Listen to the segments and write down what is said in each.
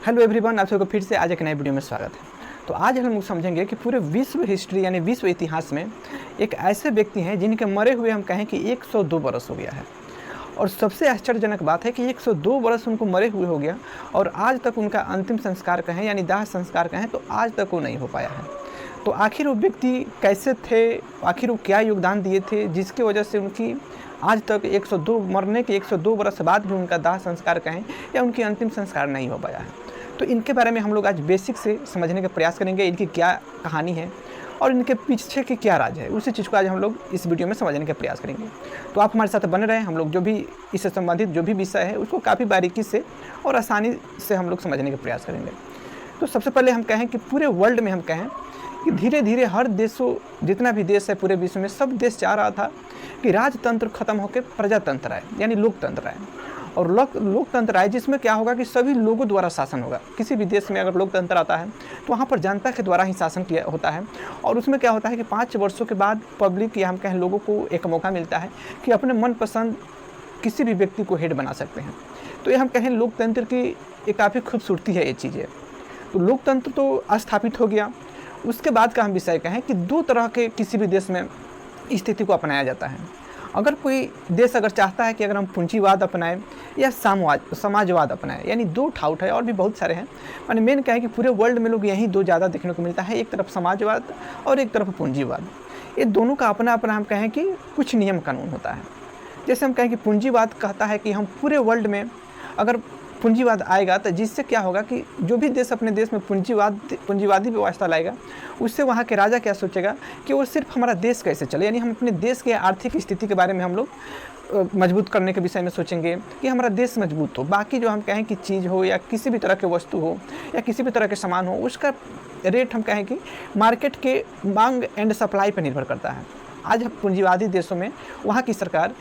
Hello everyone, आप सबको फिर से आज एक नए वीडियो में स्वागत है। तो आज हम लोग समझेंगे कि पूरे विश्व हिस्ट्री यानी विश्व इतिहास में एक ऐसे व्यक्ति हैं जिनके मरे हुए हम कहें कि 102 बरस हो गया है। और सबसे आश्चर्यजनक बात है कि 102 बरस उनको मरे हुए हो गया और आज तक उनका अंतिम संस्कार कहें यानी दाह संस्कार कहें तो आज तक वो नहीं हो पाया है। तो आखिर वो व्यक्ति कैसे थे, आखिर वो क्या योगदान दिए थे जिसकी वजह से उनकी आज तक 102 मरने के 102 बरस बाद भी उनका दाह संस्कार कहें या उनकी अंतिम संस्कार नहीं हो पाया है। तो इनके बारे में हम लोग आज बेसिक से समझने का प्रयास करेंगे, इनकी क्या कहानी है और इनके पीछे के क्या राज है, उसी चीज़ को आज हम लोग इस वीडियो में समझने का प्रयास करेंगे। तो आप हमारे साथ बने रहें, हम लोग जो भी इससे संबंधित जो भी विषय है उसको काफ़ी बारीकी से और आसानी से हम लोग समझने का प्रयास करेंगे। तो सबसे पहले हम कहें कि पूरे वर्ल्ड में हम कहें कि धीरे धीरे हर देशों जितना भी देश है पूरे विश्व में सब देश चाह रहा था कि राजतंत्र खत्म होकर प्रजातंत्र आए यानी लोकतंत्र आए। और लोकतंत्र आए जिसमें क्या होगा कि सभी लोगों द्वारा शासन होगा। किसी भी देश में अगर लोकतंत्र आता है तो वहाँ पर जनता के द्वारा ही शासन किया होता है और उसमें क्या होता है कि 5 वर्षों के बाद पब्लिक या हम कहें लोगों को एक मौका मिलता है कि अपने मनपसंद किसी भी व्यक्ति को हेड बना सकते हैं। तो ये हम कहें लोकतंत्र की एक काफ़ी खूबसूरती है ये चीज़ें। तो लोकतंत्र तो स्थापित हो गया। उसके बाद का हम विषय कहें कि 2 तरह के किसी भी देश में स्थिति को अपनाया जाता है। अगर कोई देश अगर चाहता है कि अगर हम पूंजीवाद अपनाएं या समाजवाद अपनाएं यानी 2 ठाउट है और भी बहुत सारे हैं, मैंने मेन क्या है कि पूरे वर्ल्ड में लोग यही 2 ज़्यादा देखने को मिलता है, एक तरफ समाजवाद और एक तरफ पूंजीवाद। ये दोनों का अपना अपना हम कहें कि कुछ नियम कानून होता है। जैसे हम कहें कि पूंजीवाद कहता है कि हम पूरे वर्ल्ड में अगर पूंजीवाद आएगा तो जिससे क्या होगा कि जो भी देश अपने देश में पूंजीवादी व्यवस्था लाएगा उससे वहाँ के राजा क्या सोचेगा कि वो सिर्फ हमारा देश कैसे चले, यानी हम अपने देश के आर्थिक स्थिति के बारे में हम लोग मजबूत करने के विषय में सोचेंगे कि हमारा देश मजबूत हो। बाकी जो हम कहें कि चीज़ हो या किसी भी तरह के वस्तु हो या किसी भी तरह के सामान हो उसका रेट हम कहें कि मार्केट के मांग एंड सप्लाई पर निर्भर करता है। आज पूंजीवादी देशों में वहाँ की सरकार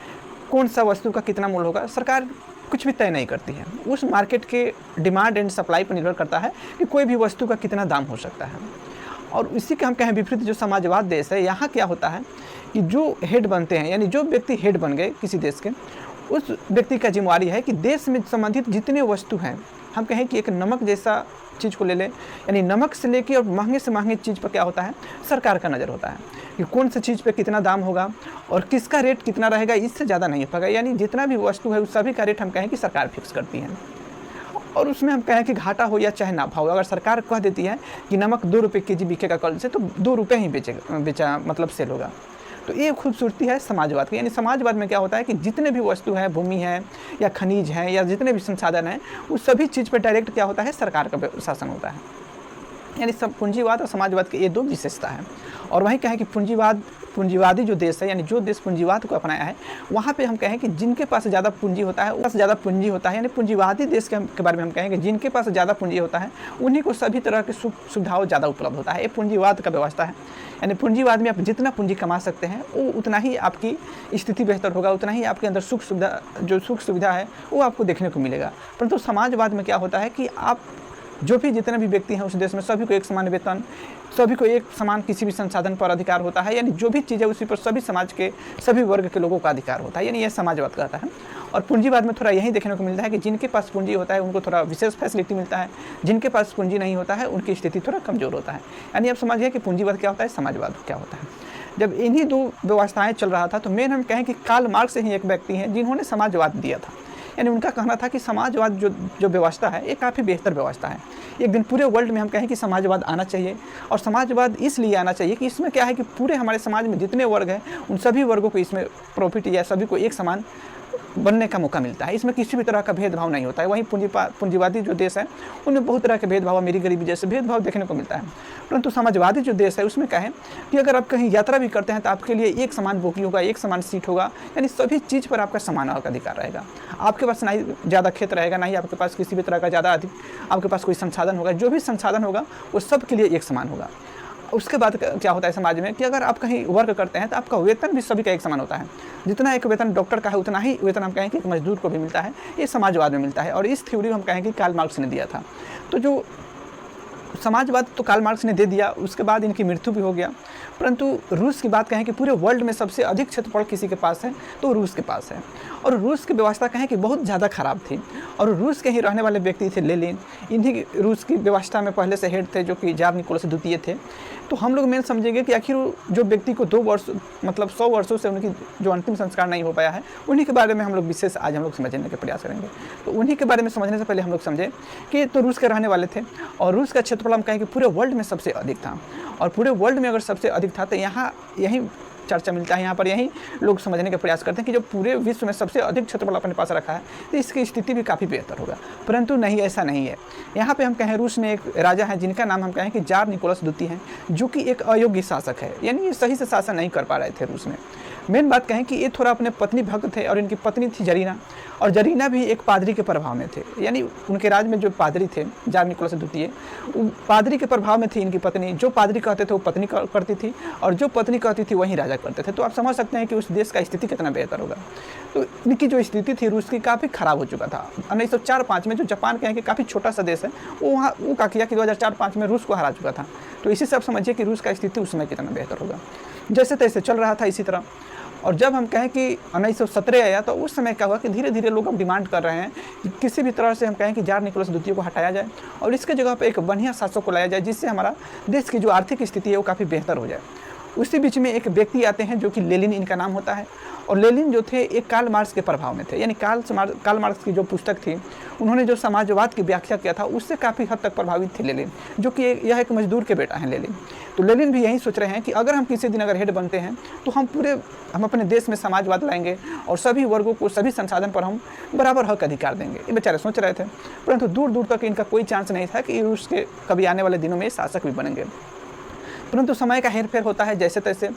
कौन सा वस्तु का कितना मूल्य होगा सरकार कुछ भी तय नहीं करती है। उस मार्केट के डिमांड एंड सप्लाई पर निर्भर करता है कि कोई भी वस्तु का कितना दाम हो सकता है। और इसी के हम कहें विपरीत जो समाजवाद देश है, यहाँ क्या होता है कि जो हेड बनते हैं यानी जो व्यक्ति हेड बन गए किसी देश के, उस व्यक्ति का जिम्मेवारी है कि देश में संबंधित जितने वस्तु हैं, हम कहें कि एक नमक जैसा चीज़ को ले लें, यानी नमक से लेके और महंगे से महंगे चीज़ पर क्या होता है सरकार का नज़र होता है कि कौन सी चीज़ पे कितना दाम होगा और किसका रेट कितना रहेगा, इससे ज़्यादा नहीं हो पाएगा। यानी जितना भी वस्तु है उस सभी का रेट हम कहें कि सरकार फिक्स करती है और उसमें हम कहें कि घाटा हो या चाहे नाफा हो, अगर सरकार कह देती है कि नमक 2 रुपये केजी बिकेगा कल से तो 2 रुपये ही बेचा मतलब सेल होगा। तो ये खूबसूरती है समाजवाद की। यानी समाजवाद में क्या होता है कि जितने भी वस्तु है, भूमि है या खनिज है या जितने भी संसाधन हैं उस सभी चीज़ पर डायरेक्ट क्या होता है सरकार का शासन होता है। यानी सब पूंजीवाद और समाजवाद की ये 2 विशेषता है। और वहीं कहें कि पूंजीवादी जो देश है यानी जो देश पूंजीवाद को अपनाया है वहाँ पे हम कहें कि जिनके पास ज़्यादा पूंजी होता है उससे ज़्यादा पूंजी होता है। यानी पूंजीवादी देश के बारे में हम कहेंगे जिनके पास ज़्यादा पूंजी होता है उन्हीं को सभी तरह की सुख सुविधाओं ज़्यादा उपलब्ध होता है। ये पूंजीवाद का व्यवस्था है। यानी पूंजीवाद में आप जितना पूंजी कमा सकते हैं वो उतना ही आपकी स्थिति बेहतर होगा, उतना ही आपके अंदर सुख सुविधा है वो आपको देखने को मिलेगा। परंतु समाजवाद में क्या होता है कि आप जो भी जितने भी व्यक्ति हैं उस देश में सभी को एक समान वेतन, सभी को एक समान किसी भी संसाधन पर अधिकार होता है। यानी जो भी चीज़ है उसी पर सभी समाज के सभी वर्ग के लोगों का अधिकार होता है। यानी यह समाजवाद कहता है। और पूंजीवाद में थोड़ा यही देखने को मिलता है कि जिनके पास पूंजी होता है उनको थोड़ा विशेष फैसिलिटी मिलता है, जिनके पास पूंजी नहीं होता है उनकी स्थिति थोड़ा कमज़ोर होता है। यानी आप समझिए कि पूंजीवाद क्या होता है, समाजवाद क्या होता है। जब इन्हीं 2 व्यवस्थाएँ चल रहा था तो मेन हम कहें कि कार्ल मार्क्स ही एक व्यक्ति हैं जिन्होंने समाजवाद दिया था। यानी उनका कहना था कि समाजवाद जो व्यवस्था है ये काफ़ी बेहतर व्यवस्था है। एक दिन पूरे वर्ल्ड में हम कहें कि समाजवाद आना चाहिए और समाजवाद इसलिए आना चाहिए कि इसमें क्या है कि पूरे हमारे समाज में जितने वर्ग हैं उन सभी वर्गों को इसमें प्रॉफिट या सभी को एक समान बनने का मौका मिलता है। इसमें किसी भी तरह का भेदभाव नहीं होता है। वहीं पूंजीवादी जो देश है उनमें बहुत तरह के भेदभाव, अमीरी गरीबी जैसे भेदभाव देखने को मिलता है। परंतु समाजवादी जो देश है उसमें क्या है कि अगर आप कहीं यात्रा भी करते हैं तो आपके लिए एक समान बोगी होगा, एक समान सीट होगा, यानी सभी चीज़ पर आपका समान अधिकार रहेगा। आपके पास ना ही ज़्यादा खेत रहेगा, ना ही आपके पास किसी भी तरह का ज़्यादा अधिक आपके पास कोई संसाधन होगा। जो भी संसाधन होगा वो सब के लिए एक समान होगा। उसके बाद क्या होता है समाज में कि अगर आप कहीं वर्क करते हैं तो आपका वेतन भी सभी का एक समान होता है। जितना एक वेतन डॉक्टर का है उतना ही वेतन हम कहें कि एक मजदूर को भी मिलता है। ये समाजवाद में मिलता है और इस थ्योरी हम कहें कि कार्ल मार्क्स ने दिया था। तो जो समाजवाद तो कार्ल मार्क्स ने दे दिया, उसके बाद इनकी मृत्यु भी हो गया। परंतु रूस की बात कहें कि पूरे वर्ल्ड में सबसे अधिक क्षेत्रफल किसी के पास है तो रूस के पास है। और रूस की व्यवस्था कहें कि बहुत ज़्यादा ख़राब थी, और रूस के ही रहने वाले व्यक्ति थे लेनिन। इन्हीं रूस की व्यवस्था में पहले से हेड थे, जो कि जार निकोलस द्वितीय थे। तो हम लोग मेन समझेंगे कि आखिर जो व्यक्ति को 2 वर्ष मतलब 100 वर्षों से उनकी जो अंतिम संस्कार नहीं हो पाया है, उन्हीं के बारे में हम लोग विशेष आज हम लोग समझने का प्रयास करेंगे। तो उन्हीं के बारे में समझने से पहले हम लोग समझें कि तो रूस के रहने वाले थे, और रूस का क्षेत्रफल हम कहें कि पूरे वर्ल्ड में सबसे अधिक था। और पूरे वर्ल्ड में अगर सबसे अधिक था तो यहाँ यही चर्चा मिलता है, यहाँ पर यही लोग समझने का प्रयास करते हैं कि जो पूरे विश्व में सबसे अधिक क्षेत्रफल अपने पास रखा है तो इसकी स्थिति भी काफ़ी बेहतर होगा। परंतु नहीं, ऐसा नहीं है। यहाँ पे हम कहें रूस में एक राजा है जिनका नाम हम कहें कि जार निकोलस द्वितीय हैं, जो कि एक अयोग्य शासक है, यानी ये सही से शासन नहीं कर पा रहे थे रूस में। मेन बात कहें कि ये थोड़ा अपने पत्नी भक्त थे, और इनकी पत्नी थी जरीना, और जरीना भी एक पादरी के प्रभाव में थे। यानी उनके राज में जो पादरी थे जार निकोलस द्वितीय, पादरी के प्रभाव में थी इनकी पत्नी। जो पादरी कहते थे वो पत्नी करती थी, और जो पत्नी कहती थी वही राजा करते थे। तो आप समझ सकते हैं कि उस देश का स्थिति कितना बेहतर होगा। तो इनकी जो स्थिति थी रूस की काफ़ी ख़राब हो चुका था। 1904-05 में जो जापान कहें कि काफ़ी छोटा सा देश है, वो क्या किया कि 2004-05 में रूस को हरा चुका था। तो इसी से आप समझिए कि रूस का स्थिति उस समय कितना बेहतर होगा। जैसे तैसे चल रहा था इसी तरह। और जब हम कहें कि 1917 आया तो उस समय क्या हुआ कि धीरे धीरे लोग अब डिमांड कर रहे हैं कि किसी भी तरह से हम कहें कि जार निकोलस द्वितीय को हटाया जाए, और इसके जगह पर एक बढ़िया शासक को लाया जाए, जिससे हमारा देश की जो आर्थिक स्थिति है वो काफ़ी बेहतर हो जाए। उसी बीच में एक व्यक्ति आते हैं जो कि लेनिन इनका नाम होता है। और लेनिन जो थे एक कार्ल मार्क्स के प्रभाव में थे, यानी कार्ल मार्क्स की जो पुस्तक थी, उन्होंने जो समाजवाद की व्याख्या किया था उससे काफ़ी हद तक प्रभावित थे लेनिन, जो कि यह एक मजदूर के बेटा हैं लेनिन। तो लेनिन भी यही सोच रहे हैं कि अगर हम किसी दिन अगर हेड बनते हैं तो हम अपने देश में समाजवाद लाएंगे, और सभी वर्गों को सभी संसाधन पर हम बराबर हक अधिकार देंगे। ये बेचारे सोच रहे थे, परंतु दूर दूर तक इनका कोई चांस नहीं था कि रूस के कभी आने वाले दिनों में शासक भी बनेंगे। परंतु समय का हेरफेर होता है, जैसे तैसे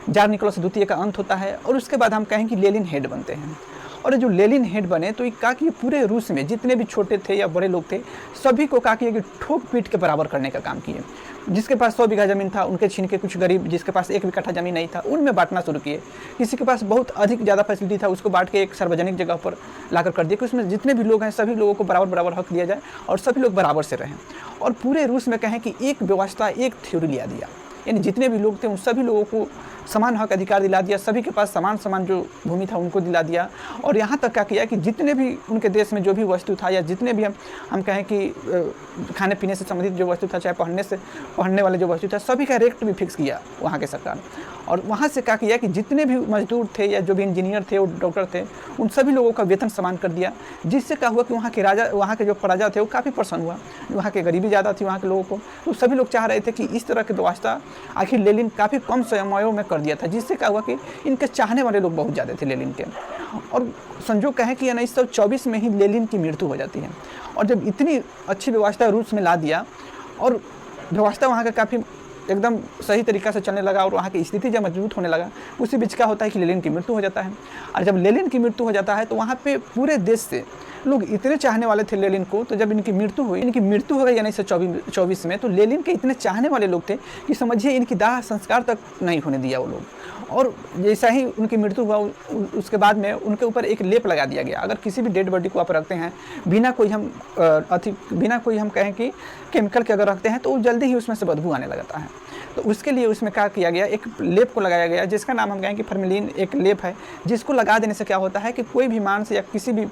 जार निकोलस द्वितीय का अंत होता है, और उसके बाद हम कहें कि लेनिन हेड बनते हैं। और जो लेनिन हेड बने तो ये कहा कि पूरे रूस में जितने भी छोटे थे या बड़े लोग थे, सभी को कहा कि ठोक पीट के बराबर करने का काम किए। जिसके पास 100 बीघा ज़मीन था उनके छीन के, कुछ गरीब जिसके पास 1 कट्ठा ज़मीन नहीं था उनमें बांटना शुरू किए। किसी के पास बहुत अधिक ज़्यादा फैसिलिटी था उसको बांट के एक सार्वजनिक जगह पर लाकर कर दिया कि उसमें जितने भी लोग हैं सभी लोगों को बराबर बराबर हक दिया जाए, और सभी लोग बराबर से रहें। और पूरे रूस में कहें कि एक व्यवस्था, एक थ्योरी लिया दिया, यानी जितने भी लोग थे उन सभी लोगों को समान हक अधिकार दिला दिया, सभी के पास समान जो भूमि था उनको दिला दिया। और यहाँ तक क्या किया कि जितने भी उनके देश में जो भी वस्तु था, या जितने भी हम कहें कि खाने पीने से संबंधित जो वस्तु था, चाहे पहनने वाले जो वस्तु था, सभी का रेट भी फिक्स किया वहाँ के सरकार। और वहाँ से क्या किया कि जितने भी मजदूर थे या जो भी इंजीनियर थे और डॉक्टर थे, उन सभी लोगों का वेतन समान कर दिया। जिससे क्या हुआ कि वहाँ के जो प्रजा थे वो काफ़ी प्रसन्न हुआ। वहाँ की गरीबी ज़्यादा थी वहाँ के लोगों को, तो सभी लोग चाह रहे थे कि इस तरह की व्यवस्था आखिर लेनिन काफ़ी कम समयों में कर दिया था। जिससे क्या हुआ कि इनके चाहने वाले लोग बहुत ज़्यादा थे लेनिन के। और संजोग कहें कि 1924 में ही लेनिन की मृत्यु हो जाती है। और जब इतनी अच्छी व्यवस्था रूस में ला दिया, और व्यवस्था वहाँ का काफ़ी एकदम सही तरीक़ा से चलने लगा, और वहाँ की स्थिति जब मजबूत होने लगा, उसी बीच क्या होता है कि लेनिन की मृत्यु हो जाता है। और जब लेनिन की मृत्यु हो जाता है तो वहाँ पे पूरे देश से लोग इतने चाहने वाले थे लेनिन को। तो जब इनकी मृत्यु हुई 1924 में, तो लेनिन के इतने चाहने वाले लोग थे कि समझिए इनकी दाह संस्कार तक नहीं होने दिया वो लोग। और जैसा ही उनकी मृत्यु हुआ उसके बाद में उनके ऊपर एक लेप लगा दिया गया। अगर किसी भी डेड बॉडी को आप रखते हैं बिना कोई हम कहें कि केमिकल के अगर रखते हैं तो जल्दी ही उसमें से बदबू आने लगता है। तो उसके लिए उसमें क्या किया गया, एक लेप को लगाया गया जिसका नाम हम कहें कि फॉर्मेलिन एक लेप है, जिसको लगा देने से क्या होता है कि कोई भी मांस या किसी भी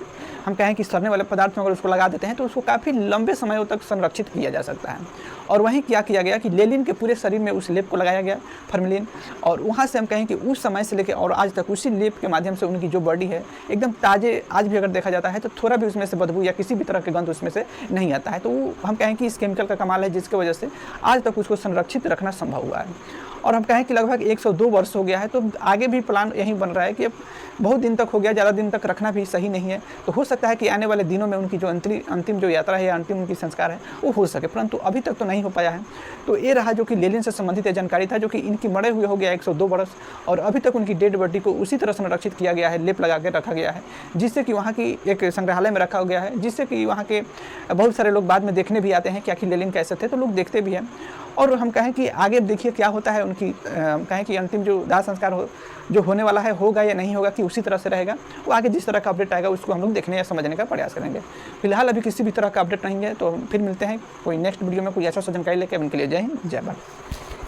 हम कहें कि सड़ने वाले पदार्थ में अगर उसको लगा देते हैं तो उसको काफ़ी लंबे समयों तक संरक्षित किया जा सकता है। और वहीं क्या किया गया कि लेनिन के पूरे शरीर में उस लेप को लगाया गया फॉर्मेलिन, और वहाँ से हम कहें कि उस समय से लेकर और आज तक उसी लेप के माध्यम से उनकी जो बॉडी है एकदम ताज़े, आज भी अगर देखा जाता है तो थोड़ा भी उसमें से बदबू या किसी भी तरह के गंध उसमें से नहीं आता है। तो वो हम कहें कि इस केमिकल का कमाल है जिसकी वजह से आज तक उसको संरक्षित रखना संभव हुआ है। और हम कहें कि लगभग 102 वर्ष हो गया है, तो आगे भी प्लान यही बन रहा है कि अब बहुत दिन तक हो गया, ज़्यादा दिन तक रखना भी सही नहीं है। तो हो सकता है कि आने वाले दिनों में उनकी जो अंतिम जो यात्रा है या अंतिम उनकी संस्कार है वो हो सके, परंतु अभी तक तो नहीं हो पाया है। तो ये रहा जो कि लेनिन से संबंधित जानकारी था, जो कि इनकी मरे हुए हो गया 102 वर्ष, और अभी तक उनकी डेड बॉडी को उसी तरह संरक्षित किया गया है, लेप लगा के रखा गया है, जिससे कि वहाँ की एक संग्रहालय में रखा गया है, जिससे कि वहाँ के बहुत सारे लोग बाद में देखने भी आते हैं कि आखिर लेनिन कैसे थे, तो लोग देखते भी हैं। और हम कहें कि आगे देखिए क्या होता है उनकी, कहें कि अंतिम जो दाह संस्कार जो होने वाला है होगा या नहीं होगा, कि उसी तरह से रहेगा, वो आगे जिस तरह का अपडेट आएगा उसको हम लोग देखने या समझने का का प्रयास करेंगे। फिलहाल अभी किसी भी तरह का अपडेट नहीं है, तो फिर मिलते हैं कोई नेक्स्ट वीडियो में कोई ऐसा जानकारी लेकर। उनके लिए जय हिंद, जय भारत।